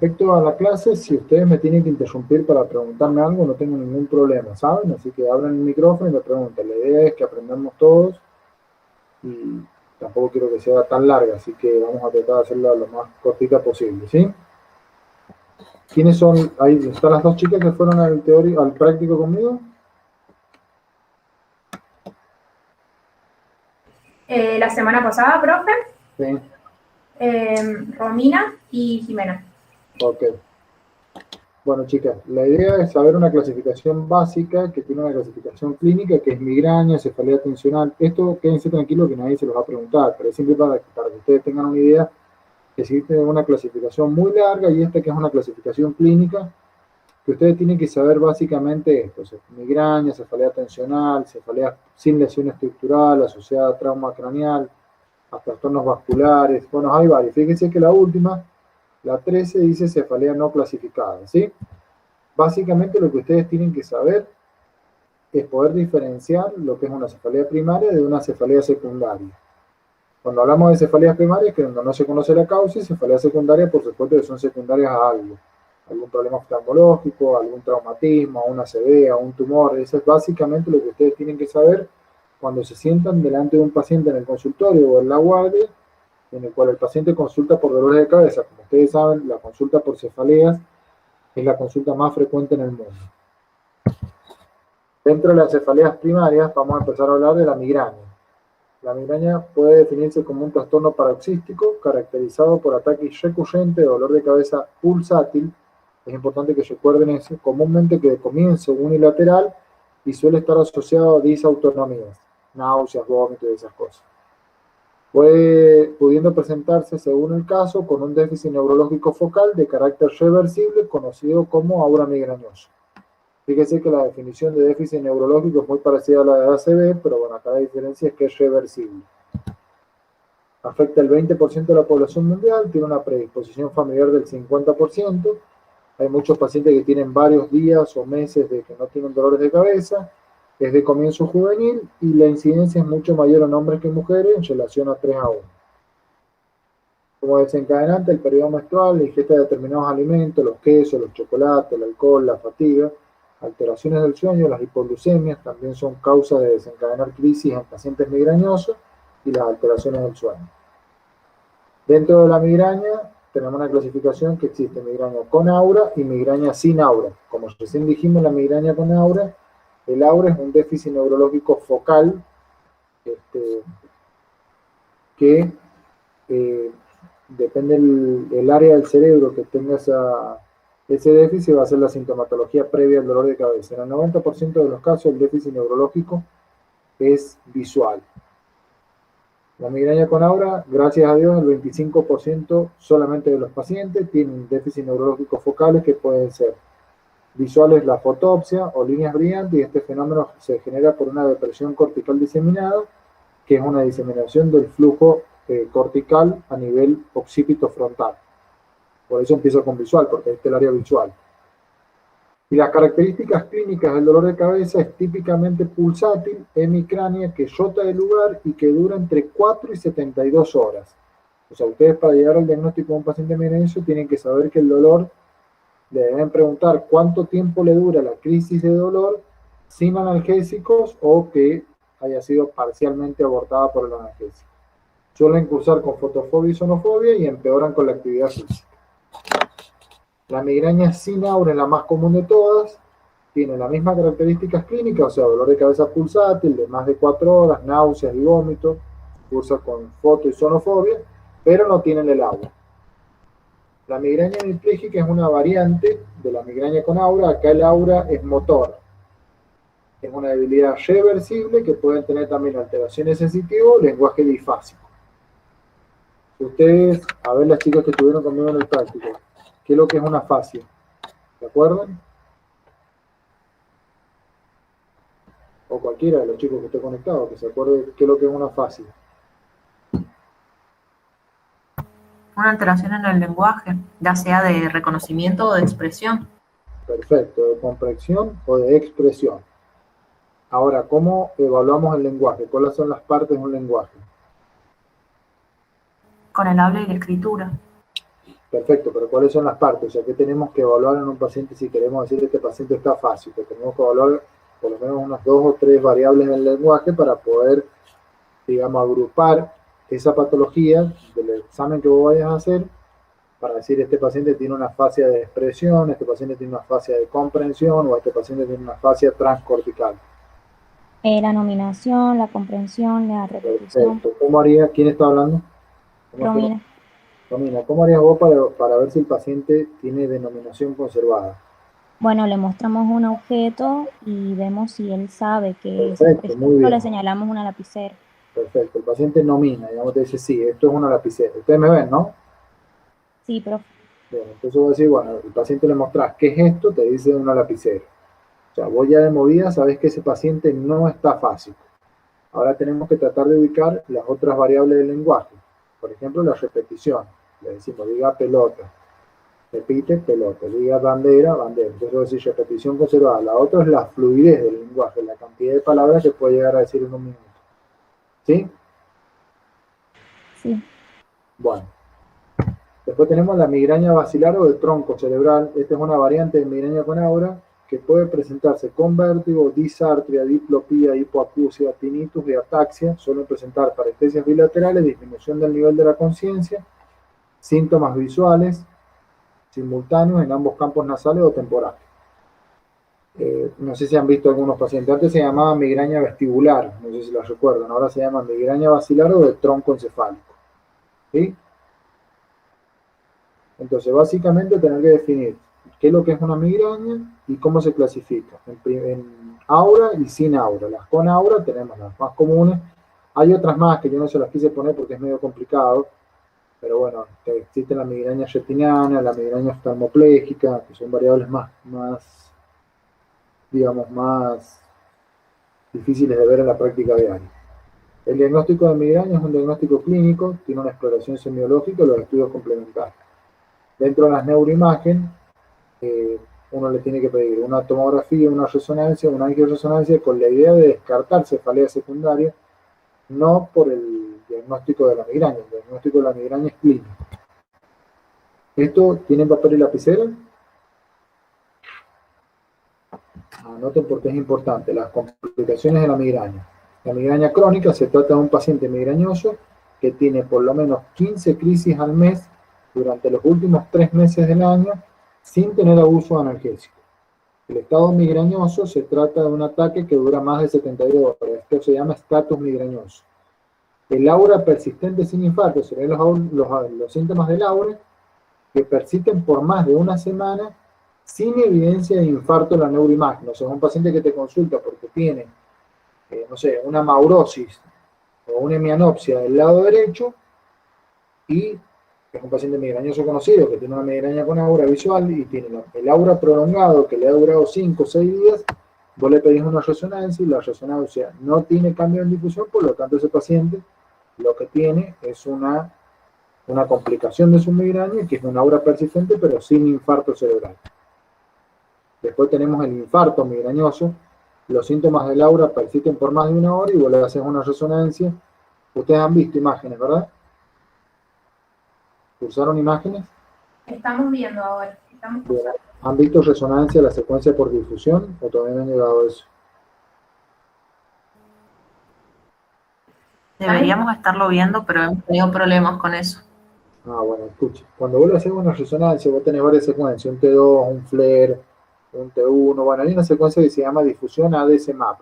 respecto a la clase, si ustedes me tienen que interrumpir para preguntarme algo, no tengo ningún problema, ¿saben? Así que abran el micrófono y me preguntan. La idea es que aprendamos todos y tampoco quiero que sea tan larga, así que vamos a tratar de hacerla lo más cortita posible, ¿sí? ¿Quiénes son? Ahí están las dos chicas que fueron al teórico, al práctico conmigo. La semana pasada, profe. Sí. Romina y Jimena. Ok. Bueno, chicas, la idea es saber una clasificación básica que tiene una clasificación clínica que es migraña, cefalea tensional. Esto quédense tranquilos que nadie se los va a preguntar, pero es simple para que ustedes tengan una idea que existe una clasificación muy larga y esta que es una clasificación clínica que ustedes tienen que saber básicamente esto: o sea, migraña, cefalea tensional, cefalea sin lesión estructural, asociada a trauma craneal, a trastornos vasculares. Bueno, hay varios. Fíjense que la última, la 13, dice cefalea no clasificada, ¿sí? Básicamente lo que ustedes tienen que saber es poder diferenciar lo que es una cefalea primaria de una cefalea secundaria. Cuando hablamos de cefaleas primarias, que no se conoce la causa, y cefalea secundaria, por supuesto, que son secundarias a algo. Algún problema oftalmológico, algún traumatismo, una ACV, un tumor. Eso es básicamente lo que ustedes tienen que saber cuando se sientan delante de un paciente en el consultorio o en la guardia, en el cual el paciente consulta por dolores de cabeza. Como ustedes saben, la consulta por cefaleas es la consulta más frecuente en el mundo. Dentro de las cefaleas primarias vamos a empezar a hablar de la migraña. La migraña puede definirse como un trastorno paroxístico caracterizado por ataques recurrentes de dolor de cabeza pulsátil. Es importante que recuerden eso, comúnmente que de comienzo unilateral y suele estar asociado a disautonomías, náuseas, vómitos y esas cosas. Pudiendo presentarse, según el caso, con un déficit neurológico focal de carácter reversible conocido como aura migrañosa. Fíjese que la definición de déficit neurológico es muy parecida a la de ACV, pero bueno, acá la diferencia es que es reversible. Afecta el 20% de la población mundial, tiene una predisposición familiar del 50%. Hay muchos pacientes que tienen varios días o meses de que no tienen dolores de cabeza. Es de comienzo juvenil y la incidencia es mucho mayor en hombres que en mujeres en relación a 3 a 1. Como desencadenante, el periodo menstrual, la ingesta de determinados alimentos, los quesos, los chocolates, el alcohol, la fatiga, alteraciones del sueño, las hipoglucemias también son causa de desencadenar crisis en pacientes migrañosos y las alteraciones del sueño. Dentro de la migraña tenemos una clasificación que existe: migraña con aura y migraña sin aura. Como recién dijimos, la migraña con aura, el aura es un déficit neurológico focal que depende del área del cerebro que tenga ese déficit, va a ser la sintomatología previa al dolor de cabeza. En el 90% de los casos el déficit neurológico es visual. La migraña con aura, gracias a Dios, el 25% solamente de los pacientes tienen déficit neurológico focales que pueden ser visuales, la fotopsia o líneas brillantes, y este fenómeno se genera por una depresión cortical diseminada, que es una diseminación del flujo cortical a nivel occipito frontal. Por eso empiezo con visual, porque este es el área visual. Y las características clínicas del dolor de cabeza es típicamente pulsátil, hemicránea, que rota de lugar y que dura entre 4 y 72 horas. O sea, ustedes para llegar al diagnóstico de un paciente migrañoso tienen que saber que el dolor, le deben preguntar cuánto tiempo le dura la crisis de dolor sin analgésicos o que haya sido parcialmente abortada por el analgésico. Suelen cursar con fotofobia y sonofobia y empeoran con la actividad física. La migraña sin aura es la más común de todas, tiene las mismas características clínicas, o sea, dolor de cabeza pulsátil de más de 4 horas, náuseas y vómitos, cursa con foto y sonofobia, pero no tienen el aura. La migraña hemipléjica es una variante de la migraña con aura. Acá el aura es motor. Es una debilidad reversible que pueden tener también alteraciones sensitivas o lenguaje difásico. Ustedes, a ver las chicas que estuvieron conmigo en el práctico, ¿qué es lo que es una fascia? ¿Se acuerdan? O cualquiera de los chicos que esté conectado, que se acuerde qué es lo que es una fascia. Una alteración en el lenguaje, ya sea de reconocimiento o de expresión. Perfecto, de comprensión o de expresión. Ahora, ¿cómo evaluamos el lenguaje? ¿Cuáles son las partes de un lenguaje? Con el habla y la escritura. Perfecto, pero ¿cuáles son las partes? O sea, ¿qué tenemos que evaluar en un paciente si queremos decir que este paciente está fácil? Que tenemos que evaluar por lo menos unas 2 o 3 variables del lenguaje para poder, digamos, agrupar esa patología del examen que vos vayas a hacer para decir este paciente tiene una fascia de expresión, este paciente tiene una fascia de comprensión o este paciente tiene una fascia transcortical. La nominación, la comprensión, la repetición. Perfecto. ¿Cómo haría? ¿Quién está hablando? Romina. Romina, ¿cómo harías vos para ver si el paciente tiene denominación conservada? Bueno, le mostramos un objeto y vemos si él sabe qué es. Perfecto, Por muy ejemplo, bien. le señalamos una lapicera. Perfecto, el paciente nomina, digamos, te dice, sí, esto es una lapicera. Ustedes me ven, ¿no? Sí, profe. Bien, entonces vos decís, bueno, el paciente le mostrás, ¿qué es esto? Te dice una lapicera. O sea, vos ya de movida sabés que ese paciente no está fácil. Ahora tenemos que tratar de ubicar las otras variables del lenguaje. Por ejemplo, la repetición. Le decimos, diga pelota. Repite, pelota. Diga bandera, bandera. Entonces vos decís repetición conservada. La otra es la fluidez del lenguaje, la cantidad de palabras que puede llegar a decir en un minuto. ¿Sí? Sí. Bueno. Después tenemos la migraña basilar o de tronco cerebral. Esta es una variante de migraña con aura que puede presentarse con vértigo, disartria, diplopía, hipoacusia, tinnitus y ataxia. Suelen presentar parestesias bilaterales, disminución del nivel de la conciencia, síntomas visuales simultáneos en ambos campos nasales o temporales. No sé si han visto algunos pacientes. Antes se llamaba migraña vestibular, no sé si la recuerdan. Ahora se llama migraña basilar o de tronco encefálico. ¿Sí? Entonces, básicamente tener que definir qué es lo que es una migraña y cómo se clasifica. En aura y sin aura. Las con aura tenemos las más comunes. Hay otras más que yo no se las quise poner porque es medio complicado. Pero bueno, existe la migraña retiniana, la migraña oftalmoplégica, que son variables digamos, más difíciles de ver en la práctica diaria. El diagnóstico de migraña es un diagnóstico clínico, tiene una exploración semiológica y los estudios complementarios. Dentro de las neuroimágenes, uno le tiene que pedir una tomografía, una resonancia, una angioresonancia con la idea de descartar cefalea secundaria, no por el diagnóstico de la migraña. El diagnóstico de la migraña es clínico. ¿Esto tiene papel y lapicera? Anoten porque es importante. Las complicaciones de la migraña. La migraña crónica se trata de un paciente migrañoso que tiene por lo menos 15 crisis al mes durante los últimos 3 meses del año sin tener abuso analgésico. El estado migrañoso se trata de un ataque que dura más de 72 horas. Esto se llama estatus migrañoso. El aura persistente sin infarto serían los síntomas del aura que persisten por más de una semana sin evidencia de infarto en la neuroimagen. O sea, es un paciente que te consulta porque tiene, no sé, una maurosis o una hemianopsia del lado derecho y es un paciente migrañoso conocido que tiene una migraña con aura visual y tiene el aura prolongado que le ha durado 5 o 6 días, vos le pedís una resonancia y la resonancia no tiene cambio en difusión, por lo tanto ese paciente lo que tiene es una complicación de su migraña, que es una aura persistente pero sin infarto cerebral. Después tenemos el infarto migrañoso, los síntomas del aura persisten por más de una hora y vos le haces una resonancia. Ustedes han visto imágenes, ¿verdad? ¿Usaron imágenes? Estamos viendo ahora. Bien. ¿Han visto resonancia de la secuencia por difusión o todavía no han llegado a eso? Deberíamos estarlo viendo, pero hemos tenido problemas con eso. Ah, bueno, escucha. Cuando vos le haces una resonancia, vos tenés varias secuencias, un T2, un FLAIR, un T1. Bueno, hay una secuencia que se llama difusión ADC-MAP.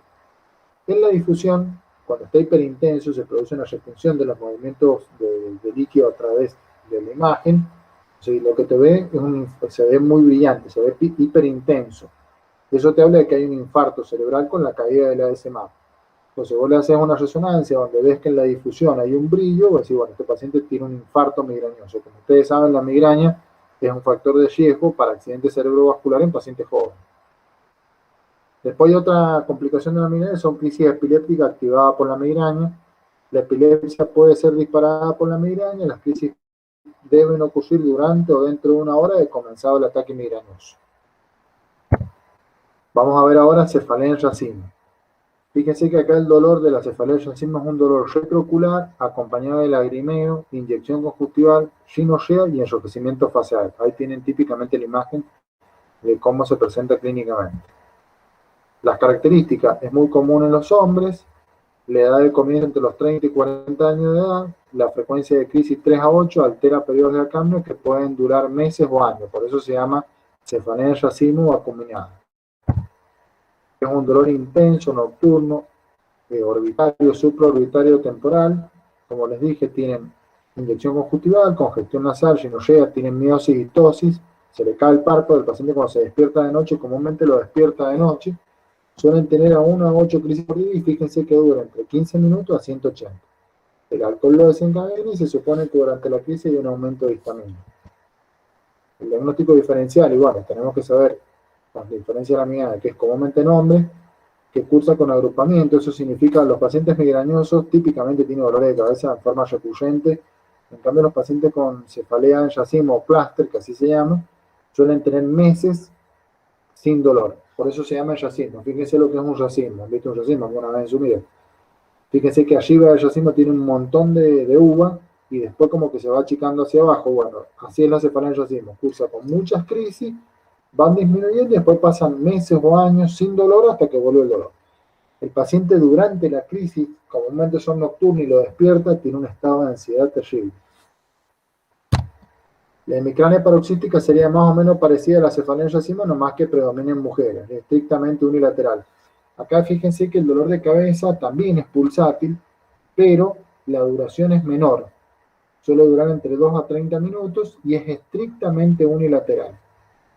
En la difusión, cuando está hiperintenso, se produce una retención de los movimientos de líquido a través de la imagen. O sea, lo que te ve se ve muy brillante, se ve hiperintenso. Eso te habla de que hay un infarto cerebral con la caída de la ADC-MAP. Entonces vos le haces una resonancia donde ves que en la difusión hay un brillo, vos decís, bueno, este paciente tiene un infarto migrañoso. Como ustedes saben, la migraña es un factor de riesgo para accidente cerebrovascular en pacientes jóvenes. Después hay otra complicación de la migraña, son crisis epilépticas activadas por la migraña. La epilepsia puede ser disparada por la migraña, las crisis deben ocurrir durante o dentro de una hora de comenzado el ataque migrañoso. Vamos a ver ahora cefalea en racimo. Fíjense que acá el dolor de la cefalea de yacimo es un dolor retroocular acompañado de lagrimeo, inyección conjuntival, ginorrea y enrojecimiento facial. Ahí tienen típicamente la imagen de cómo se presenta clínicamente. Las características: es muy común en los hombres, la edad de comienzo entre los 30 y 40 años de edad, la frecuencia de crisis 3 a 8, altera periodos de cambio que pueden durar meses o años, por eso se llama cefalea de yacimo o acuminada. Es un dolor intenso, nocturno, orbitario, supraorbitario temporal. Como les dije, tienen inyección conjuntival, congestión nasal, ginorrea, tienen miosis y tosis, se le cae el párpado, el paciente cuando se despierta de noche, comúnmente lo despierta de noche, suelen tener a 1 a 8 crisis por día y fíjense que dura entre 15 minutos a 180. El alcohol lo desencadena y se supone que durante la crisis hay un aumento de histamina. El diagnóstico diferencial, y bueno, tenemos que saber la diferencia de la mirada, que es comúnmente en hombres, que cursa con agrupamiento. Eso significa que los pacientes migrañosos típicamente tienen dolores de cabeza en forma recurrente. En cambio, los pacientes con cefalea en yacimo o cluster, que así se llama, suelen tener meses sin dolor. Por eso se llama yacimo. Fíjense lo que es un yacimo. ¿Han visto un yacimo alguna vez en su vida? Fíjense que arriba del yacimo tiene un montón de uva y después como que se va achicando hacia abajo. Bueno, así es la cefalea en yacimo. Cursa con muchas crisis, van disminuyendo y después pasan meses o años sin dolor hasta que vuelve el dolor. El paciente durante la crisis, comúnmente son nocturnos y lo despierta, tiene un estado de ansiedad terrible. La hemicrania paroxística sería más o menos parecida a la cefalea en yacimo, nomás que predomina en mujeres, estrictamente unilateral. Acá fíjense que el dolor de cabeza también es pulsátil, pero la duración es menor. Suele durar entre 2 a 30 minutos y es estrictamente unilateral.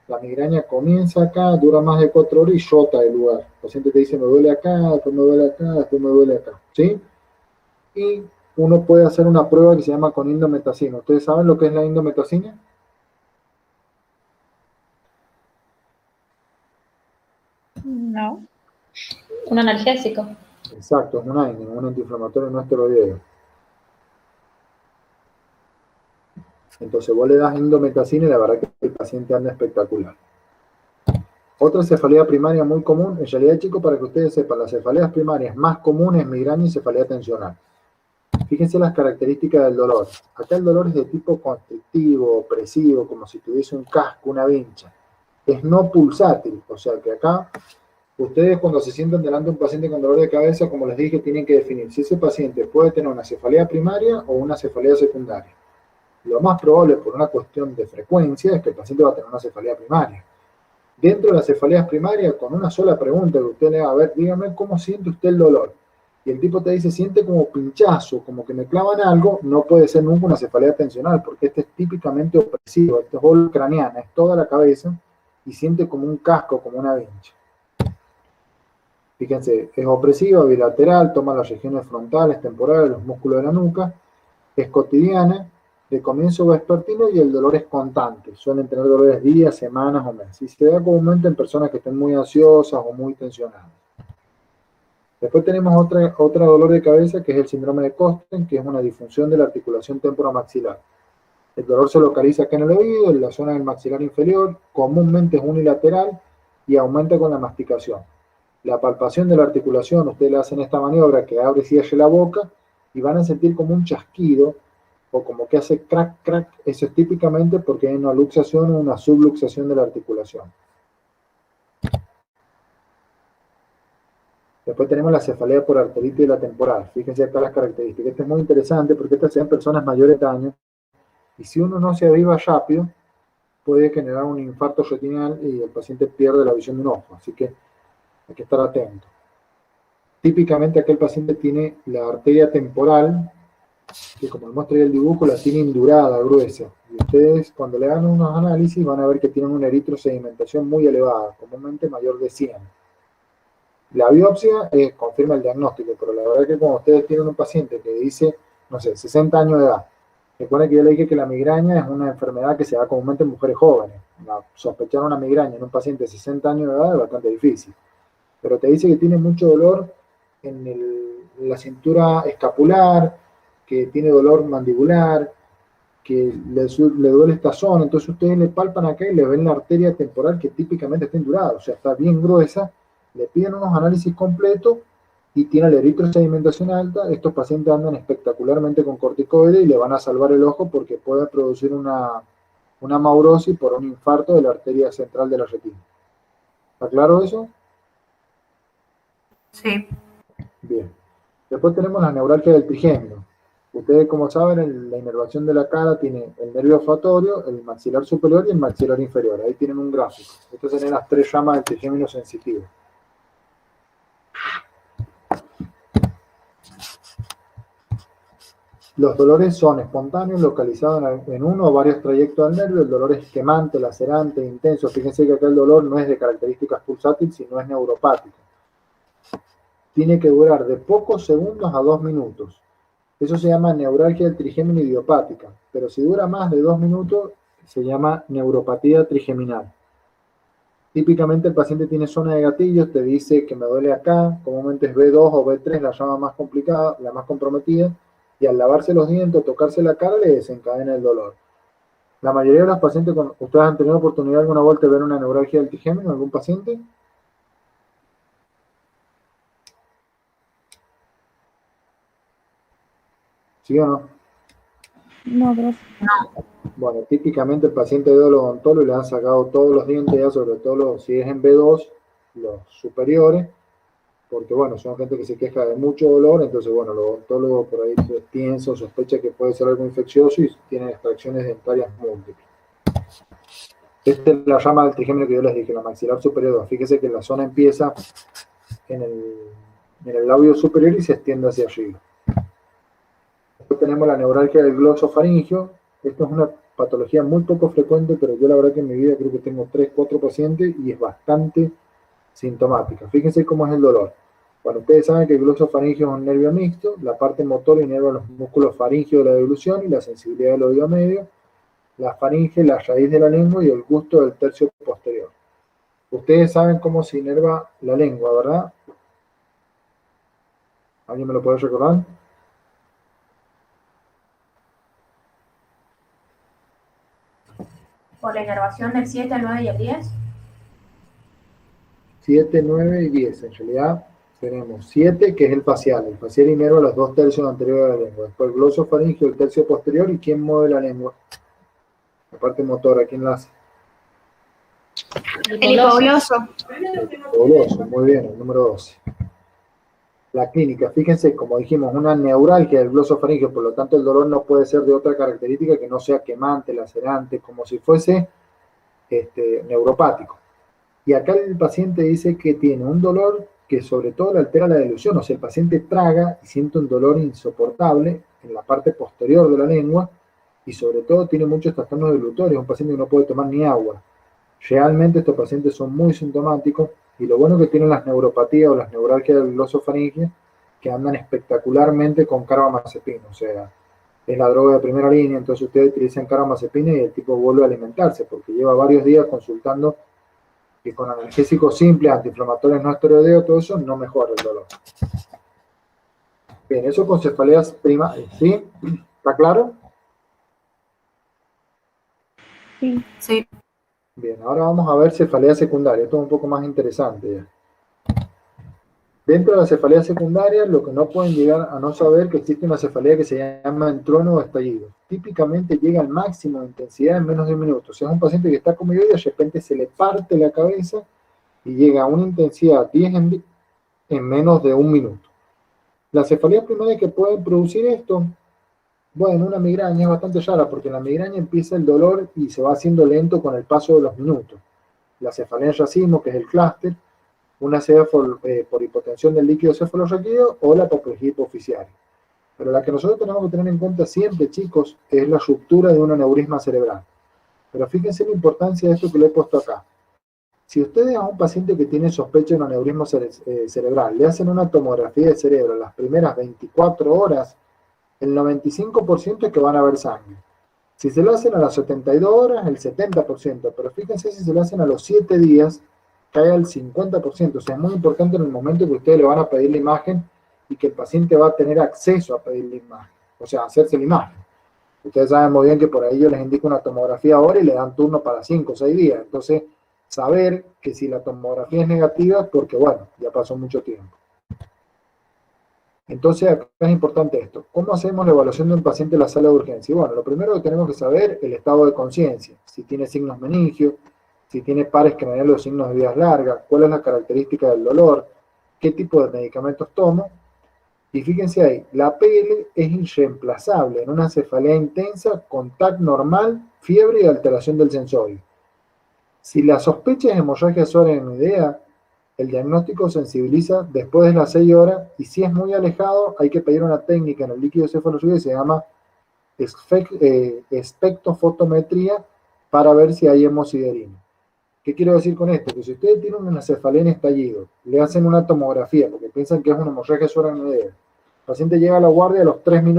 La migraña comienza acá, dura más de 4 horas y rota de lugar. El paciente te dice, me duele acá, después me duele acá, después me duele acá, ¿sí? Y uno puede hacer una prueba que se llama con indometacina. ¿Ustedes saben lo que es la indometacina? No. Un analgésico. Exacto, es un antiinflamatorio no esteroideo. Entonces vos le das indometacina y la verdad que el paciente anda espectacular. Otra cefalea primaria muy común, en realidad chicos, para que ustedes sepan, las cefaleas primarias más comunes, migraña y cefalea tensional. Fíjense las características del dolor. Acá el dolor es de tipo constrictivo, opresivo, como si tuviese un casco, una vincha. Es no pulsátil, o sea que acá ustedes cuando se sientan delante de un paciente con dolor de cabeza, como les dije, tienen que definir si ese paciente puede tener una cefalea primaria o una cefalea secundaria. Lo más probable por una cuestión de frecuencia es que el paciente va a tener una cefalea primaria. Dentro de las cefaleas primarias, con una sola pregunta que usted le va a ver, dígame cómo siente usted el dolor. Y el tipo te dice, siente como pinchazo, como que me clavan algo, no puede ser nunca una cefalea tensional, porque este es típicamente opresivo, este es bolo craneana, es toda la cabeza, y siente como un casco, como una vincha. Fíjense, es opresiva, bilateral, toma las regiones frontales, temporales, los músculos de la nuca, es cotidiana, de comienzo vespertino y el dolor es constante. Suelen tener dolores días, semanas o meses. Y se da comúnmente en personas que estén muy ansiosas o muy tensionadas. Después tenemos otro dolor de cabeza que es el síndrome de Costen, que es una disfunción de la articulación temporomaxilar. El dolor se localiza acá en el oído, en la zona del maxilar inferior, comúnmente es unilateral y aumenta con la masticación. La palpación de la articulación, ustedes le hacen esta maniobra que abre y cierra la boca y van a sentir como un chasquido o como que hace crack, crack. Eso es típicamente porque hay una luxación o una subluxación de la articulación. Después tenemos la cefalea por arteritis de la temporal. Fíjense acá las características. Esto es muy interesante porque estas sean personas mayores de años y si uno no se aviva rápido puede generar un infarto retinal y el paciente pierde la visión de un ojo. Así que hay que estar atento. Típicamente aquel paciente tiene la arteria temporal, que como les muestra ahí el dibujo, la tiene indurada, gruesa. Y ustedes cuando le hagan unos análisis van a ver que tienen una eritrosedimentación muy elevada, comúnmente mayor de 100. La biopsia confirma el diagnóstico, pero la verdad es que cuando ustedes tienen un paciente que dice, no sé, 60 años de edad, recuerden que yo le dije que la migraña es una enfermedad que se da comúnmente en mujeres jóvenes. Sospechar una migraña en un paciente de 60 años de edad es bastante difícil. Pero te dice que tiene mucho dolor en la cintura escapular, que tiene dolor mandibular, que le duele esta zona. Entonces ustedes le palpan acá y le ven la arteria temporal que típicamente está indurada, o sea, está bien gruesa. Le piden unos análisis completos y tiene la eritrosedimentación alta, estos pacientes andan espectacularmente con corticoides y le van a salvar el ojo porque puede producir una maurosis por un infarto de la arteria central de la retina. ¿Está claro eso? Sí. Bien. Después tenemos la neuralgia del trigémino. Ustedes, como saben, la inervación de la cara tiene el nervio olfatorio, el maxilar superior y el maxilar inferior. Ahí tienen un gráfico. Estas serían las tres ramas del trigémino sensitivo. Los dolores son espontáneos, localizados en uno o varios trayectos del nervio. El dolor es quemante, lacerante, intenso. Fíjense que acá el dolor no es de características pulsátiles, sino es neuropático. Tiene que durar de pocos segundos a 2 minutos. Eso se llama neuralgia del trigémino idiopática, pero si dura más de 2 minutos, se llama neuropatía trigeminal. Típicamente el paciente tiene zona de gatillos, te dice que me duele acá, comúnmente es B2 o B3, la llama más complicada, la más comprometida, y al lavarse los dientes o tocarse la cara le desencadena el dolor. La mayoría de los pacientes, ¿ustedes han tenido oportunidad alguna vuelta de ver una neuralgia del trigémino en algún paciente? ¿Sí o no? No, profe. Bueno, típicamente el paciente de odontólogo le han sacado todos los dientes, ya sobre todo si es en B2, los superiores, porque bueno, son gente que se queja de mucho dolor, entonces bueno, los odontólogos por ahí piensan, sospechan que puede ser algo infeccioso y tienen extracciones dentarias múltiples. Esta es la rama del trigémino que yo les dije, la maxilar superior. Fíjese que la zona empieza en el labio superior y se extiende hacia arriba. Después tenemos la neuralgia del glosofaringio. Esto es una patología muy poco frecuente, pero yo la verdad que en mi vida creo que tengo 3, 4 pacientes y es bastante sintomática. Fíjense cómo es el dolor. Bueno, ustedes saben que el glosofaringio es un nervio mixto, la parte motora inerva los músculos faringios de la deglución y la sensibilidad del oído medio, la faringe, la raíz de la lengua y el gusto del tercio posterior. Ustedes saben cómo se inerva la lengua, ¿verdad? ¿Alguien me lo puede recordar? Por la inervación del 7, el 9 y el 10. 7, 9 y 10. En realidad tenemos 7, que es el facial. El facial inerva los 2 tercios anteriores de la lengua. Después el glosofaringio, el tercio posterior. ¿Y quién mueve la lengua? La parte motora, ¿quién la hace? El hipogloso. El hipogloso, muy bien, el número 12. La clínica, fíjense, como dijimos, una neuralgia del glosofaringio, por lo tanto el dolor no puede ser de otra característica que no sea quemante, lacerante, como si fuese neuropático. Y acá el paciente dice que tiene un dolor que sobre todo le altera la deglución, o sea, el paciente traga y siente un dolor insoportable en la parte posterior de la lengua y sobre todo tiene muchos trastornos deglutorios, un paciente que no puede tomar ni agua. Realmente estos pacientes son muy sintomáticos y lo bueno que tienen las neuropatías o las neuralgias del glosofaringio que andan espectacularmente con carbamazepina, o sea, es la droga de primera línea, entonces ustedes utilizan carbamazepina y el tipo vuelve a alimentarse porque lleva varios días consultando que con analgésicos simples, antiinflamatorios no esteroideos, todo eso no mejora el dolor. Bien, eso con cefaleas primarias, ¿sí? ¿Está claro? Sí. Sí. Bien, ahora vamos a ver cefalea secundaria. Esto es un poco más interesante ya. Dentro de la cefalea secundaria, lo que no pueden llegar a no saber que existe una cefalea que se llama entrueno o estallido. Típicamente llega al máximo de intensidad en menos de un minuto. O sea, es un paciente que está comido y de repente se le parte la cabeza y llega a una intensidad 10 en menos de un minuto. Las cefaleas primarias que pueden producir esto, bueno, una migraña es bastante rara porque en la migraña empieza el dolor y se va haciendo lento con el paso de los minutos. La cefalea en racimo, que es el clúster, una sea por hipotensión del líquido cefalorraquídeo o la apoplejía hipoficiaria. Pero la que nosotros tenemos que tener en cuenta siempre, chicos, es la ruptura de un aneurisma cerebral. Pero fíjense la importancia de esto que le he puesto acá. Si ustedes a un paciente que tiene sospecha de un aneurisma cerebral le hacen una tomografía de cerebro las primeras 24 horas, el 95% es que van a ver sangre. Si se lo hacen a las 72 horas, el 70%, pero fíjense si se lo hacen a los 7 días, cae al 50%. O sea, es muy importante en el momento que ustedes le van a pedir la imagen y que el paciente va a tener acceso a pedir la imagen, o sea, a hacerse la imagen. Ustedes saben muy bien que por ahí yo les indico una tomografía ahora y le dan turno para 5 o 6 días. Entonces, saber que si la tomografía es negativa, porque bueno, ya pasó mucho tiempo. Entonces, acá es importante esto. ¿Cómo hacemos la evaluación de un paciente en la sala de urgencia? Bueno, lo primero que tenemos que saber es el estado de conciencia. Si tiene signos meningios, si tiene pares craneales o signos de vías largas, cuál es la característica del dolor, qué tipo de medicamentos tomo. Y fíjense ahí, la PL es irreemplazable en una cefalea intensa con TAC normal, fiebre y alteración del sensorio. Si la sospecha es hemorragia subaracnoidea, el diagnóstico sensibiliza después de las 6 horas y si es muy alejado hay que pedir una técnica en el líquido cefalorraquídeo que se llama espectrofotometría para ver si hay hemosiderina. ¿Qué quiero decir con esto? Que si ustedes tienen una cefalea en estallido, le hacen una tomografía porque piensan que es una hemorragia subaracnoidea, el paciente llega a la guardia a los 30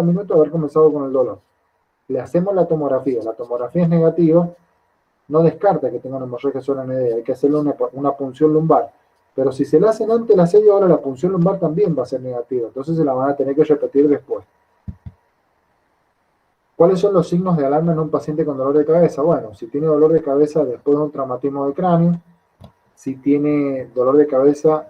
minutos de haber comenzado con el dolor. Le hacemos la tomografía es negativa, no descarta que tenga una hemorragia subaracnoidea, hay que hacerle una punción lumbar. Pero si se la hacen antes de las 6 horas, la punción lumbar también va a ser negativa, entonces se la van a tener que repetir después. ¿Cuáles son los signos de alarma en un paciente con dolor de cabeza? Bueno, si tiene dolor de cabeza después de un traumatismo de cráneo, si tiene dolor de cabeza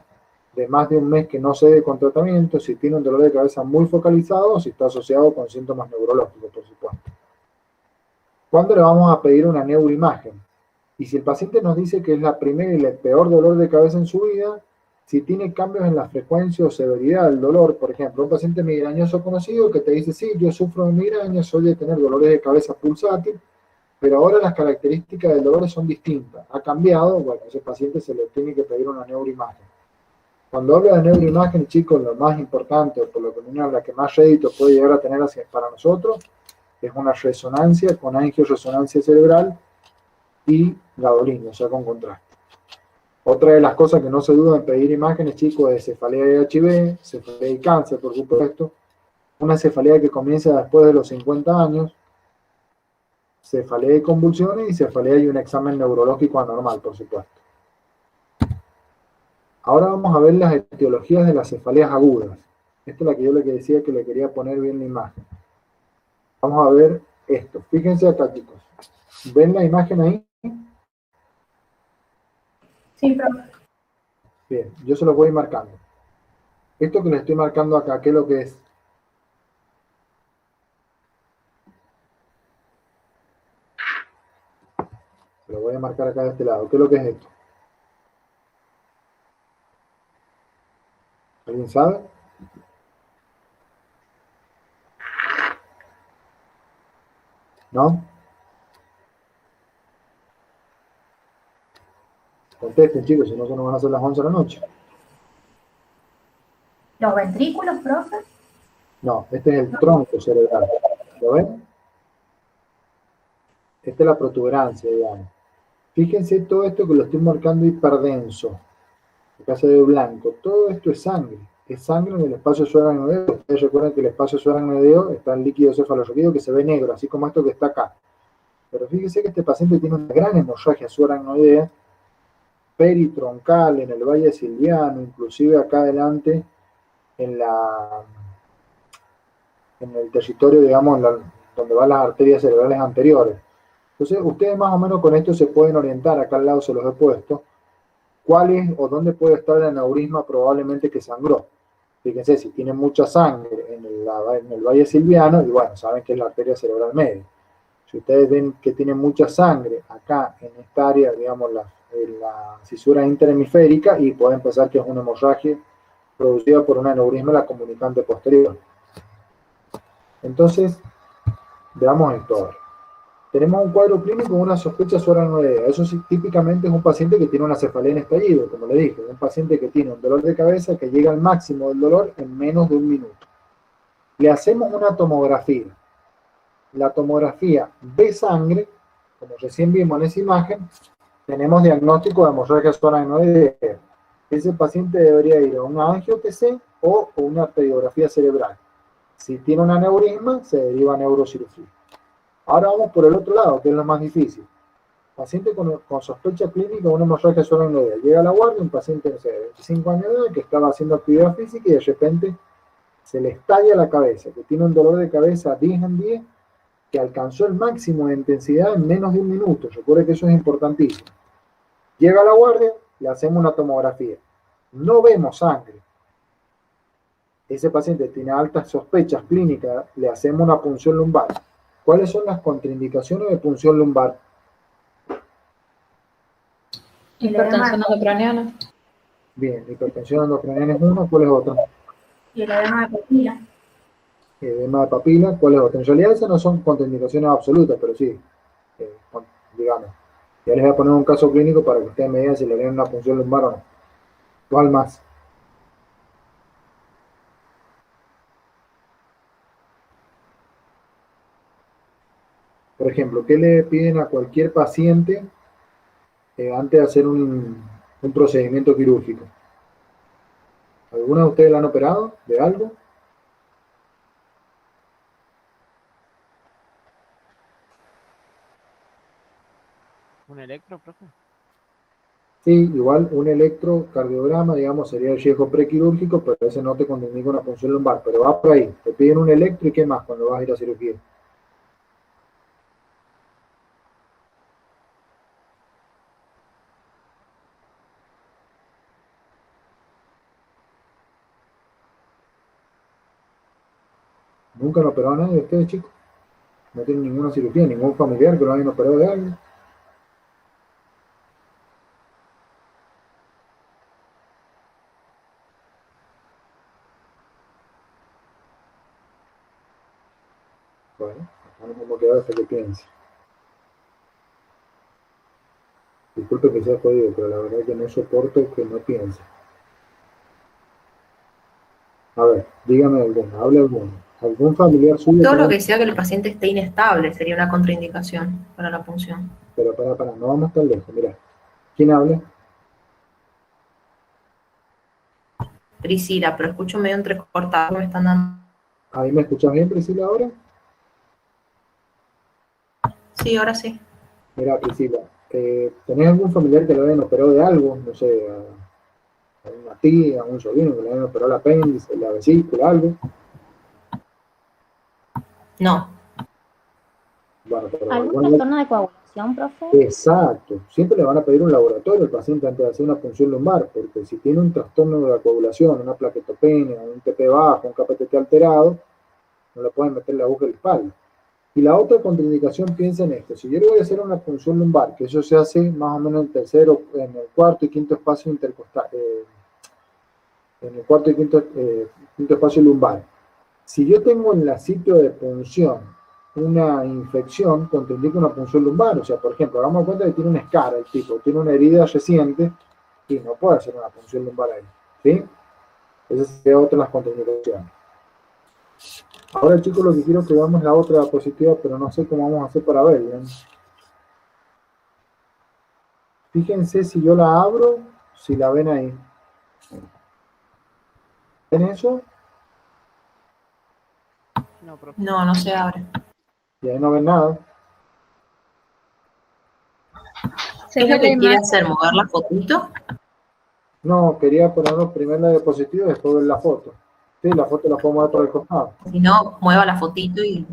de más de un mes que no cede con tratamiento, si tiene un dolor de cabeza muy focalizado o si está asociado con síntomas neurológicos, por supuesto. ¿Cuándo le vamos a pedir una neuroimagen? Y si el paciente nos dice que es la primera y el peor dolor de cabeza en su vida, si tiene cambios en la frecuencia o severidad del dolor, por ejemplo, un paciente migrañoso conocido que te dice, sí, yo sufro de migraña, soy de tener dolores de cabeza pulsátil, pero ahora las características del dolor son distintas. Ha cambiado, bueno, a ese paciente se le tiene que pedir una neuroimagen. Cuando hablo de neuroimagen, chicos, lo más importante, o por lo menos la que más rédito puede llegar a tener para nosotros, es una resonancia con angioresonancia cerebral y gadolínio, o sea, con contraste. Otra de las cosas que no se duda en pedir imágenes, chicos, es cefalea de HIV, cefalea y cáncer, por supuesto, una cefalea que comienza después de los 50 años, cefalea y convulsiones y cefalea y un examen neurológico anormal, por supuesto. Ahora vamos a ver las etiologías de las cefaleas agudas. Esta es la que yo le decía que le quería poner bien la imagen. Vamos a ver esto. Fíjense acá, chicos. ¿Ven la imagen ahí? Sí, profe. Bien, yo se lo voy marcando. Esto que le estoy marcando acá, ¿qué es lo que es? Se lo voy a marcar acá de este lado. ¿Qué es lo que es esto? ¿Alguien sabe? ¿No? Contesten, chicos, si no se nos van a hacer las 11 de la noche. ¿Los ventrículos, profe? No, este es el tronco cerebral. ¿Lo ven? Esta es la protuberancia, digamos. Fíjense todo esto que lo estoy marcando hiperdenso. Acá se ve blanco. Todo esto es sangre. Es sangre en el espacio subaracnoideo. Ustedes recuerdan que el espacio subaracnoideo está en líquido cefalorraquídeo que se ve negro, así como esto que está acá. Pero fíjense que este paciente tiene una gran hemorragia subaracnoidea, peritroncal, en el valle silviano, inclusive acá adelante en el territorio, digamos, donde van las arterias cerebrales anteriores. Entonces, ustedes más o menos con esto se pueden orientar, acá al lado se los he puesto, cuál es o dónde puede estar el aneurisma probablemente que sangró. Fíjense, si tiene mucha sangre en el valle silviano, y bueno, saben que es la arteria cerebral media. Si ustedes ven que tiene mucha sangre acá en esta área, digamos, en la fisura interhemisférica, y pueden pensar que es una hemorragia producida por un aneurisma en la comunicante posterior. Entonces, veamos esto ahora. Tenemos un cuadro clínico con una sospecha subaracnoidea. Eso sí, típicamente es un paciente que tiene una cefalea en estallido, como le dije, un paciente que tiene un dolor de cabeza que llega al máximo del dolor en menos de un minuto. Le hacemos una tomografía. La tomografía ve sangre, como recién vimos en esa imagen, tenemos diagnóstico de hemorragia subaracnoidea. Ese paciente debería ir a una angio-TC o una arteriografía cerebral. Si tiene un aneurisma, se deriva a neurocirugía. Ahora vamos por el otro lado, que es lo más difícil. Paciente con sospecha clínica de una hemorragia subaracnoidea. Llega a la guardia un paciente, no sé, de 25 años de edad que estaba haciendo actividad física y de repente se le estalla la cabeza, que tiene un dolor de cabeza 10 en 10, que alcanzó el máximo de intensidad en menos de un minuto. Recuerde que eso es importantísimo. Llega a la guardia, le hacemos una tomografía. No vemos sangre. ese paciente tiene altas sospechas clínicas, le hacemos una punción lumbar. ¿Cuáles son las contraindicaciones de punción lumbar? Hipertensión endocraniana. Bien, hipertensión endocraniana es uno, ¿cuál es otro? Y el edema de papila. Edema de papila, ¿cuál es otro? En realidad esas no son contraindicaciones absolutas, pero sí, digamos. Ya les voy a poner un caso clínico para que ustedes me digan si le harían una punción lumbar o no. ¿Cuál más? Por ejemplo, ¿qué le piden a cualquier paciente antes de hacer un procedimiento quirúrgico? ¿Alguna de ustedes la han operado de algo? ¿Un electro, profe? Sí, igual un electrocardiograma, digamos, sería el riesgo prequirúrgico, pero ese no te contraindica una punción lumbar, pero va por ahí. Te piden un electro y ¿qué más cuando vas a ir a cirugía? ¿Nunca han operado a nadie de ustedes, chicos? No tienen ninguna cirugía, ningún familiar que lo hayan operado de algo. Bueno, acá nos hemos quedado hasta que piense. Disculpe que sea jodido, pero la verdad es que no soporto que no piense. A ver, dígame alguno, hable alguno. ¿Algún familiar suyo? Todo lo que sea que el paciente esté inestable sería una contraindicación para la punción. Pero para, no vamos tan lejos, mira. ¿Quién habla? Priscila, pero escucho medio entrecortado, me están dando. ¿Ahí me escuchas bien, Priscila, ahora? Sí, ahora sí. Mira, Priscila, ¿tenés algún familiar que lo hayan operado de algo? No sé, a una tía, a un sobrino que le hayan operado el apéndice, la vesícula, algo. No. Bueno, pero ¿Algún bueno, trastorno de coagulación, profe? exacto. Siempre le van a pedir un laboratorio al paciente antes de hacer una punción lumbar, porque si tiene un trastorno de la coagulación, una plaquetopenia, un TP bajo, un KPTT alterado, no le pueden meter la aguja en la espalda. Y la otra contraindicación, piensa en esto: si yo le voy a hacer una punción lumbar, que eso se hace más o menos en el cuarto y quinto espacio intercostal, en el cuarto y quinto espacio lumbar, si yo tengo en la sitio de punción una infección, contraindica una punción lumbar. O sea, por ejemplo, hagamos cuenta que tiene una escara el tipo, tiene una herida reciente y no puede hacer una punción lumbar ahí, ¿sí? Esa sería otra de las contraindicaciones. Ahora, chicos, lo que quiero es que veamos la otra diapositiva, pero no sé cómo vamos a hacer para verla. Fíjense si yo la abro, si la ven ahí. ¿Ven eso? No, profe. No, no se abre. Y ahí no ven nada. ¿Qué es lo que quiere hacer? ¿Mover la fotito? No, quería ponerlo primero la diapositiva y después ver la foto. Sí, la foto la puedo mover por el costado. Si no, mueva la fotito y...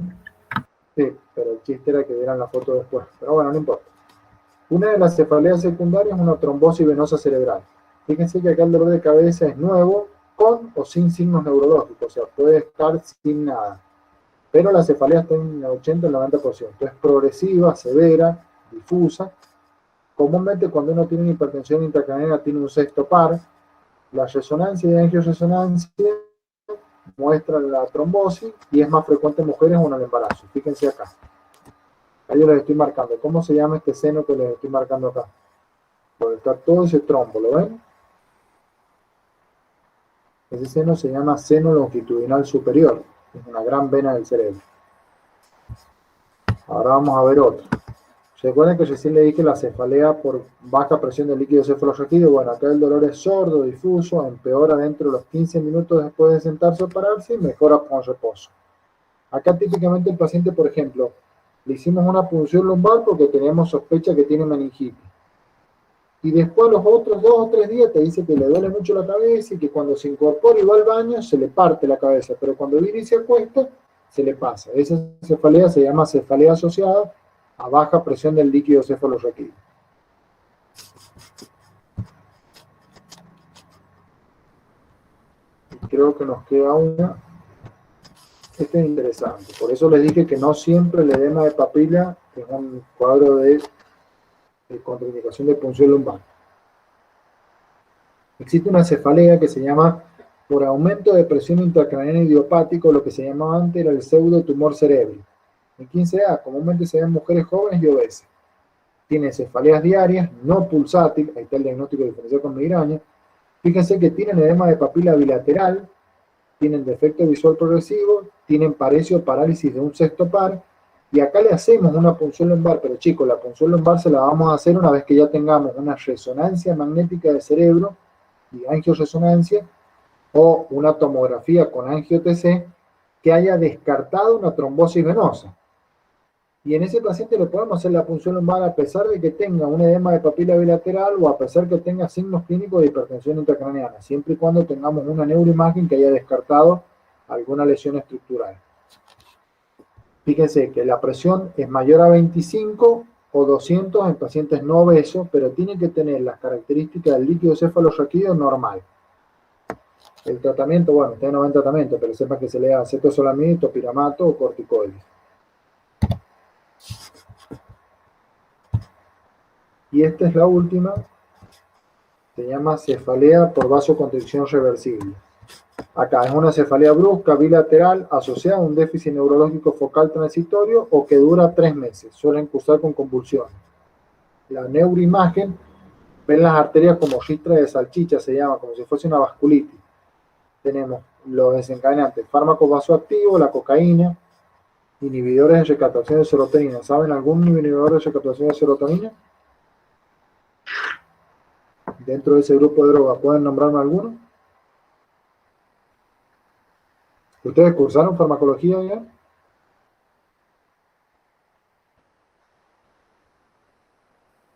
Sí, pero el chiste era que vieran la foto después. Pero bueno, no importa. Una de las cefaleas secundarias es una trombosis venosa cerebral. Fíjense que acá el dolor de cabeza es nuevo, con o sin signos neurológicos, o sea, puede estar sin nada. Pero la cefalea está en el 80 al 90%. Es progresiva, severa, difusa. Comúnmente cuando uno tiene una hipertensión intracraniana tiene un sexto par. La resonancia y angioresonancia muestran la trombosis y es más frecuente en mujeres o en el embarazo. Fíjense acá. Ahí yo les estoy marcando. ¿Cómo se llama este seno que les estoy marcando acá? Donde está todo ese trombo, ¿lo ven? Ese seno se llama seno longitudinal superior. Es una gran vena del cerebro. Ahora vamos a ver otro. ¿Se acuerdan que recién le dije la cefalea por baja presión del líquido cefalorraquídeo? Bueno, acá el dolor es sordo, difuso, empeora dentro de los 15 minutos después de sentarse o pararse y mejora con reposo. Acá típicamente el paciente, por ejemplo, le hicimos una punción lumbar porque teníamos sospecha que tiene meningitis. Y después los otros 2 o 3 días te dice que le duele mucho la cabeza y que cuando se incorpora y va al baño se le parte la cabeza, pero cuando viene y se acuesta se le pasa. Esa cefalea se llama cefalea asociada a baja presión del líquido cefalorraquídeo. Ok. creo que nos queda una. Este es interesante. Por eso les dije que no siempre el edema de papila es un cuadro de contraindicación de punción lumbar. Existe una cefalea que se llama por aumento de presión intracraneana idiopático, lo que se llamaba antes era el pseudotumor cerebri. En 15A comúnmente se ven mujeres jóvenes y obesas. Tienen cefaleas diarias, no pulsátil, ahí está el diagnóstico diferencial con migraña. Fíjense que tienen edema de papila bilateral, tienen defecto visual progresivo, tienen parecio parálisis de un sexto par, y acá le hacemos una punción lumbar, pero chicos, la punción lumbar se la vamos a hacer una vez que ya tengamos una resonancia magnética del cerebro y angioresonancia, o una tomografía con angio-TC que haya descartado una trombosis venosa. Y en ese paciente le podemos hacer la punción lumbar a pesar de que tenga un edema de papila bilateral o a pesar que tenga signos clínicos de hipertensión intracraneana, siempre y cuando tengamos una neuroimagen que haya descartado alguna lesión estructural. Fíjense que la presión es mayor a 25 o 200 en pacientes no obesos, pero tiene que tener las características del líquido cefalorraquídeo normal. El tratamiento, bueno, ustedes no ven tratamiento, pero sepan que se le da acetozolamida, topiramato o corticoides. Y esta es la última, se llama cefalea por vasoconstricción reversible. Acá es una cefalea brusca bilateral asociada a un déficit neurológico focal transitorio o que dura 3 meses, suelen cursar con convulsiones. La neuroimagen, ven las arterias como ristra de salchicha, se llama, como si fuese una vasculitis. Tenemos los desencadenantes, fármacos vasoactivos, la cocaína, inhibidores de recaptación de serotonina. ¿Saben algún inhibidor de recaptación de serotonina? Dentro de ese grupo de drogas, ¿pueden nombrarme alguno? ¿Ustedes cursaron farmacología ya?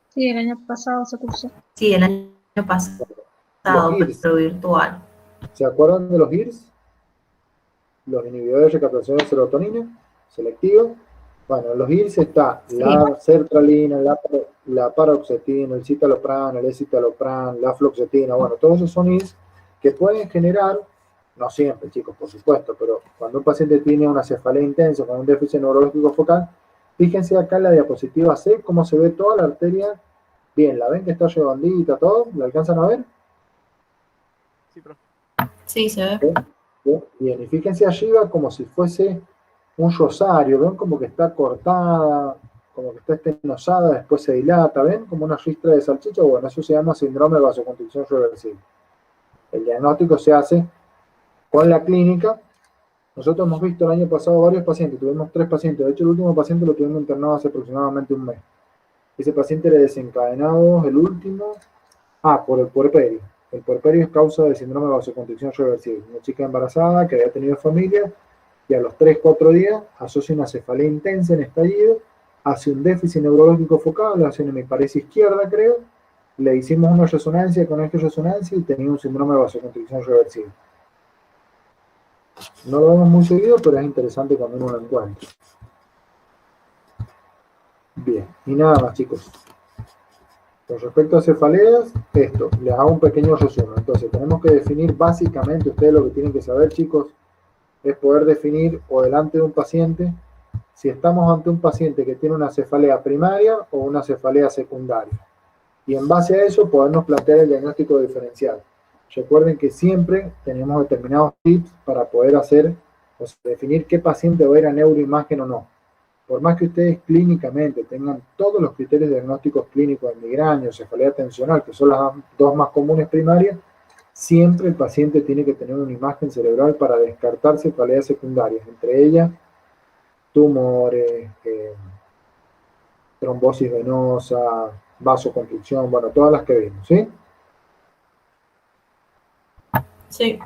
Sí, el año pasado se cursó. Sí, el año pasado, pero virtual. ¿Se acuerdan de los IRS? Los inhibidores de recaptación de serotonina selectivos. Bueno, en los IRS está la sertralina, la paroxetina, el citalopram, el escitalopram, la fluoxetina. Bueno, todos esos son IRS que pueden generar, no siempre, chicos, por supuesto, pero cuando un paciente tiene una cefalea intensa con un déficit neurológico focal, fíjense acá en la diapositiva C cómo se ve toda la arteria. Bien, ¿la ven que está redondita todo? ¿La alcanzan a ver? Sí, profe. Sí, se ve. Bien, y fíjense arriba como si fuese un rosario, ven como que está cortada, como que está estenosada, después se dilata, ven como una ristra de salchicha. Bueno, eso se llama síndrome de vasoconstricción reversible. El diagnóstico se hace con la clínica. Nosotros hemos visto el año pasado varios pacientes, tuvimos 3 pacientes, de hecho el último paciente lo tuvimos internado hace aproximadamente un mes. Ese paciente era desencadenado, el último, por el puerperio. El puerperio es causa del síndrome de vasoconstricción reversible. Una chica embarazada que había tenido familia y a los 3-4 días asocia una cefalea intensa en estallido, hace un déficit neurológico focal, hace una hemiparesia izquierda, creo, le hicimos una resonancia con angioresonancia y tenía un síndrome de vasoconstricción reversible. No lo vemos muy seguido, pero es interesante cuando uno lo encuentra. Bien, y nada más, chicos. Con respecto a cefaleas, esto, les hago un pequeño resumen. Entonces, tenemos que definir básicamente, ustedes lo que tienen que saber, chicos, es poder definir o delante de un paciente, si estamos ante un paciente que tiene una cefalea primaria o una cefalea secundaria. Y en base a eso, podernos plantear el diagnóstico diferencial. Recuerden que siempre tenemos determinados tips para poder hacer, o sea, definir qué paciente va a ir a neuroimagen o no. Por más que ustedes clínicamente tengan todos los criterios diagnósticos clínicos de migraña o cefalea tensional, que son las 2 más comunes primarias, siempre el paciente tiene que tener una imagen cerebral para descartar cefaleas secundarias, entre ellas tumores, trombosis venosa, vasoconstricción, bueno, todas las que vimos, ¿sí? Sí.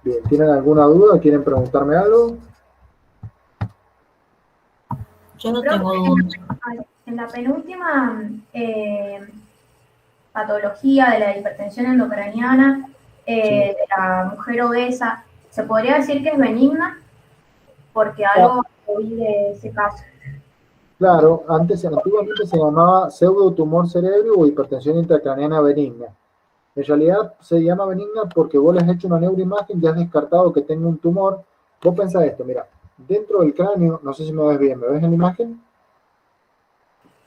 Bien, ¿tienen alguna duda? ¿Quieren preguntarme algo? Yo no tengo dudas. En la penúltima patología de la hipertensión endocraniana, de la mujer obesa, ¿se podría decir que es benigna? Porque algo oí de ese caso. Claro, antiguamente se llamaba pseudotumor cerebro o hipertensión intracraneana benigna. En realidad se llama benigna porque vos le has hecho una neuroimagen y has descartado que tenga un tumor. Vos pensás esto, mira, dentro del cráneo, no sé si me ves bien, ¿me ves en la imagen?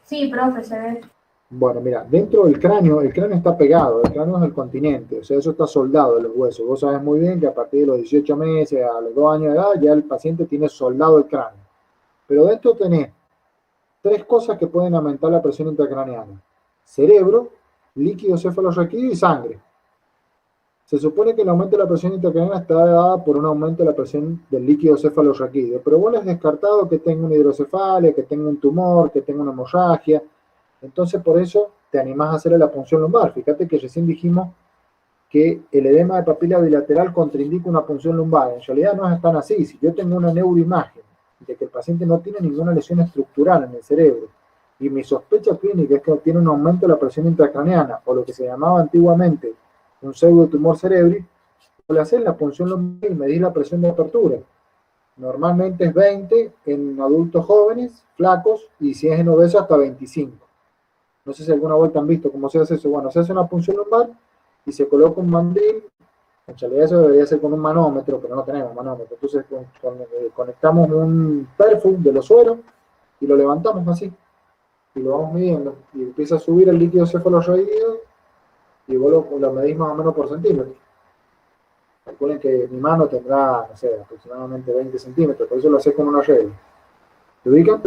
Sí, profe, se ve. Bueno, mira, dentro del cráneo, el cráneo está pegado, el cráneo es el continente, o sea, eso está soldado en los huesos. Vos sabés muy bien que a partir de los 18 meses, a los 2 años de edad, ya el paciente tiene soldado el cráneo. Pero dentro tenés tres cosas que pueden aumentar la presión intracraneana: cerebro, líquido cefalorraquídeo y sangre. Se supone que el aumento de la presión intracraneana está dada por un aumento de la presión del líquido cefalorraquídeo, pero vos le has descartado que tenga una hidrocefalia, que tenga un tumor, que tenga una hemorragia. Entonces, por eso te animás a hacerle la punción lumbar. Fíjate que recién dijimos que el edema de papila bilateral contraindica una punción lumbar. En realidad no es tan así. Si yo tengo una neuroimagen de que el paciente no tiene ninguna lesión estructural en el cerebro y mi sospecha clínica es que tiene un aumento de la presión intracraneana o lo que se llamaba antiguamente un pseudotumor cerebri, le haces la punción lumbar y medís la presión de apertura. Normalmente es 20 en adultos jóvenes, flacos, y si es en obesos hasta 25. No sé si alguna vuelta han visto cómo se hace eso. Bueno, se hace una punción lumbar y se coloca un mandil. En realidad eso debería ser con un manómetro, pero no tenemos manómetro. Entonces conectamos un perfum de los sueros y lo levantamos así. Y lo vamos midiendo. Y empieza a subir el líquido cefalorraquídeo y vos lo medís más o menos por centímetro. Calculen que mi mano tendrá, no sé, aproximadamente 20 centímetros. Por eso lo haces con una regla. ¿Te ubican?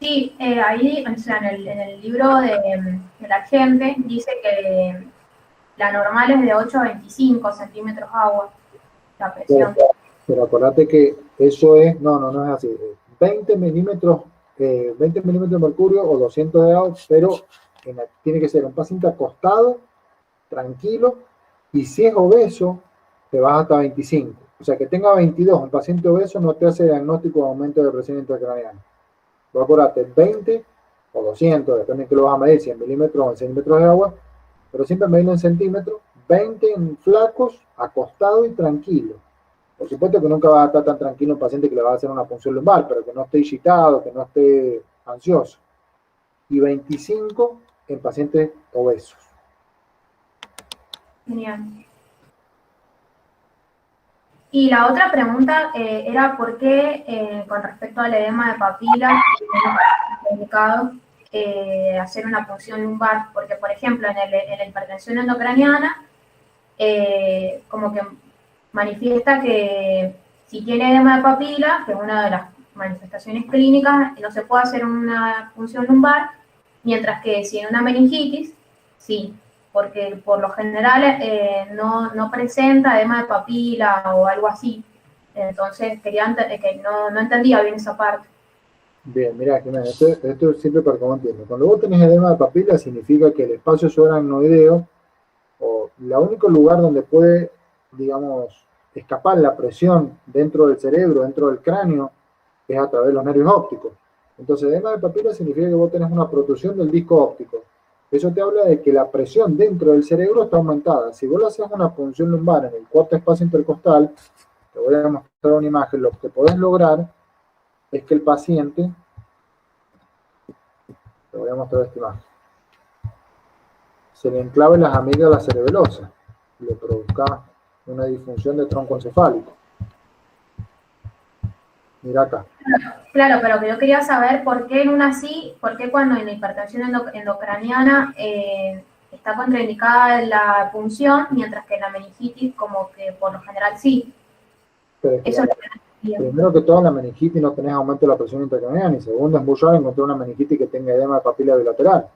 Sí, ahí, o sea, en el libro de la gente dice que la normal es de 8 a 25 centímetros agua, la presión. Pero acordate que eso es, no es así. 20 milímetros de mercurio o 200 de agua, pero tiene que ser un paciente acostado, tranquilo, y si es obeso, te vas hasta 25. O sea, que tenga 22, un paciente obeso no te hace diagnóstico de aumento de presión intracraneana. Vos acordate, 20 o 200, depende de que lo vas a medir, 100 milímetros o en centímetros de agua, pero siempre medirlo en centímetros, 20 en flacos, acostado y tranquilo. Por supuesto que nunca va a estar tan tranquilo un paciente que le va a hacer una punción lumbar, pero que no esté excitado, que no esté ansioso. Y 25 en pacientes obesos. Genial. Y la otra pregunta era por qué, con respecto al edema de papila, es indicado hacer una punción lumbar, porque por ejemplo en la hipertensión endocraniana, como que manifiesta que si tiene edema de papila, que es una de las manifestaciones clínicas, no se puede hacer una punción lumbar, mientras que si en una meningitis, sí, porque por lo general no presenta edema de papila o algo así. Entonces, que no entendía bien esa parte. Bien, mira, esto es simple para que vos entiendas. Cuando vos tenés edema de papila, significa que el espacio subaracnoideo, o el único lugar donde puede, digamos, escapar la presión dentro del cerebro, dentro del cráneo, es a través de los nervios ópticos. Entonces, edema de papila significa que vos tenés una protrusión del disco óptico. Eso te habla de que la presión dentro del cerebro está aumentada. Si vos le haces una punción lumbar en el cuarto espacio intercostal, te voy a mostrar una imagen, lo que podés lograr es que el paciente, te voy a mostrar esta imagen, se le enclave las amígdalas cerebelosas y le provoca una disfunción de tronco encefálico. Mira acá. Claro, pero que yo quería saber por qué en una sí, por qué cuando en la hipertensión endocraniana está contraindicada la punción, mientras que en la meningitis como que por lo general sí. Eso es lo que no entiendo. Primero que todo, en la meningitis no tenés aumento de la presión intracraneana, y segundo, es muy raro encontrar una meningitis que tenga edema de papila bilateral.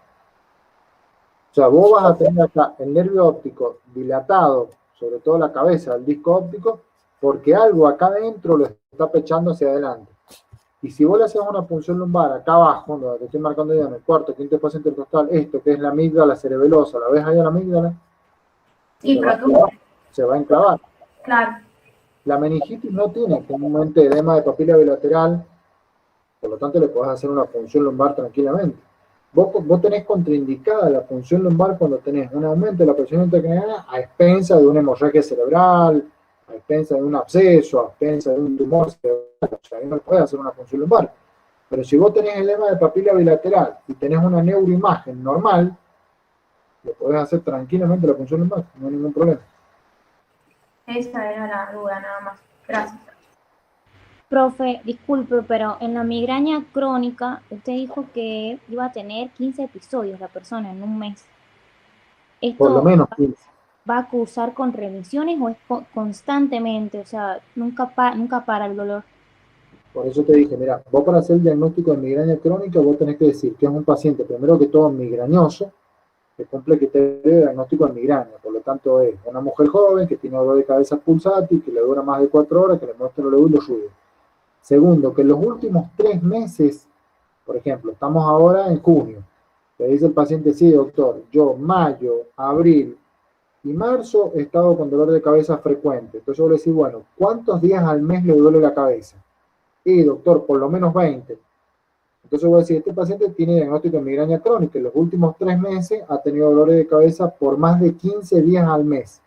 O sea, vos vas a tener acá el nervio óptico dilatado, sobre todo la cabeza, el disco óptico, porque algo acá adentro lo está pechando hacia adelante. Y si vos le haces una punción lumbar acá abajo, donde te estoy marcando ya en el cuarto, quinto espacio intercostal, esto que es la amígdala cerebelosa, ¿la ves ahí a la amígdala? Sí, pero tú... Se va a enclavar. Claro. La meningitis no tiene comúnmente edema de papila bilateral, por lo tanto le podés hacer una punción lumbar tranquilamente. Vos tenés contraindicada la punción lumbar cuando tenés un aumento de la presión intracraneana a expensa de una hemorragia cerebral, a expensa de un absceso, a expensa de un tumor cerebral. O sea, ahí no puedes hacer una punción lumbar. Pero si vos tenés edema de papila bilateral y tenés una neuroimagen normal, lo podés hacer tranquilamente la punción lumbar, no hay ningún problema. Esa era la duda nada más. Gracias. Profe, disculpe, pero en la migraña crónica, usted dijo que iba a tener 15 episodios la persona en un mes. Por lo ¿Esto menos 15. va a cursar con revisiones o es constantemente? O sea, nunca para el dolor. Por eso te dije, mira, vos para hacer el diagnóstico de migraña crónica, vos tenés que decir que es un paciente, primero que todo, migrañoso, que cumple criterio de diagnóstico de migraña. Por lo tanto, es una mujer joven que tiene dolor de cabeza pulsátil, que le dura más de 4 horas, que le muestra los y los ruidos. Segundo, que en los últimos 3 meses, por ejemplo, estamos ahora en junio, le dice el paciente, sí, doctor, yo mayo, abril y marzo he estado con dolor de cabeza frecuente. Entonces yo le decía, bueno, ¿cuántos días al mes le duele la cabeza? Y doctor, por lo menos 20. Entonces voy a decir, este paciente tiene diagnóstico de migraña crónica. En los últimos 3 meses ha tenido dolores de cabeza por más de 15 días al mes.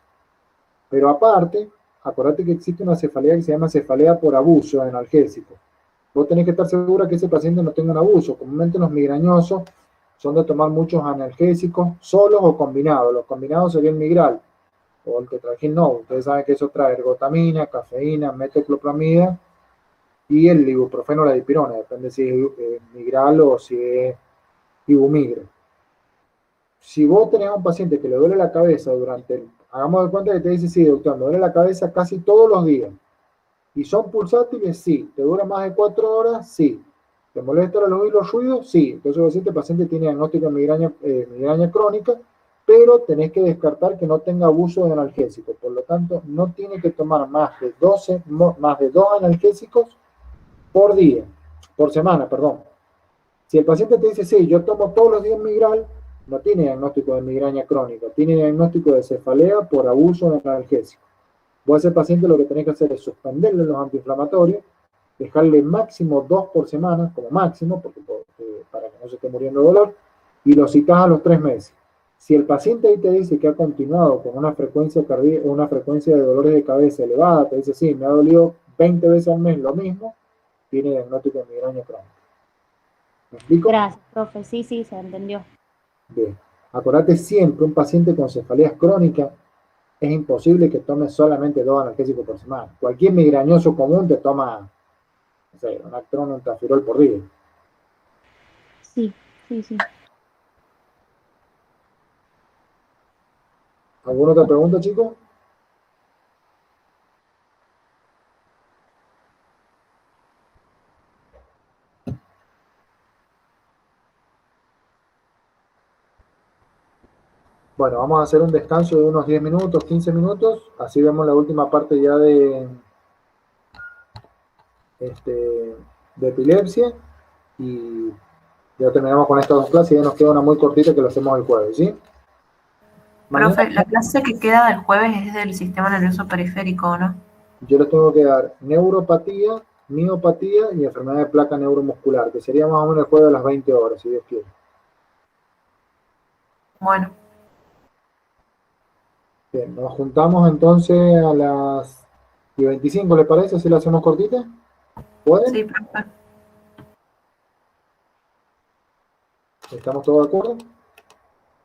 Pero aparte, acuérdate que existe una cefalea que se llama cefalea por abuso de analgésico. Vos tenés que estar segura que ese paciente no tenga un abuso. Comúnmente los migrañosos son de tomar muchos analgésicos solos o combinados. Los combinados sería el Migral o el Tetragyl no. Ustedes saben que eso trae ergotamina, cafeína, metoclopramida y el ibuprofeno o la dipirona, depende si es Migral o si es Ibumigre. Si vos tenés a un paciente que le duele la cabeza hagamos de cuenta que te dice, sí, doctor, me duele la cabeza casi todos los días, y son pulsátiles, sí, te dura más de 4 horas, sí, te molesta los ruidos, sí, entonces vos decís, este paciente tiene diagnóstico de migraña crónica, pero tenés que descartar que no tenga abuso de analgésicos, por lo tanto, no tiene que tomar más de 2 analgésicos por semana, perdón. Si el paciente te dice, sí, yo tomo todos los días Migral, no tiene diagnóstico de migraña crónica, tiene diagnóstico de cefalea por abuso de analgésico. Vos a ese paciente lo que tenés que hacer es suspenderle los antiinflamatorios, dejarle máximo 2 por semana, como máximo, para que no se esté muriendo de dolor, y lo citás a los 3 meses. Si el paciente ahí te dice que ha continuado con una frecuencia de dolores de cabeza elevada, te dice, sí, me ha dolido 20 veces al mes lo mismo, tiene diagnóstico de migraña crónica. ¿Me explico? Gracias, profe. Sí, se entendió. Bien. Acordate siempre, un paciente con cefaleas crónicas, es imposible que tome solamente 2 analgésicos por semana. Cualquier migrañoso común te toma, no sé, un Actron, un Tafirol por día. Sí. ¿Alguna otra pregunta, chicos? Bueno, vamos a hacer un descanso de unos 10 minutos, 15 minutos, así vemos la última parte ya de epilepsia y ya terminamos con estas 2 clases y ya nos queda una muy cortita que lo hacemos el jueves, ¿sí? Mañana, Profe, la clase que queda del jueves es del sistema nervioso periférico, ¿no? yo les tengo que dar neuropatía, miopatía y enfermedad de placa neuromuscular, que sería más o menos el jueves a las 20 horas, si Dios quiere. Bueno, Bien, nos juntamos entonces a las 25, ¿les parece? Si la hacemos cortita. ¿Pueden? sí, profe. ¿Estamos todos de acuerdo?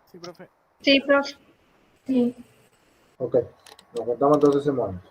Sí, profe. Sí, profe. Sí. Ok, nos juntamos entonces en Monos.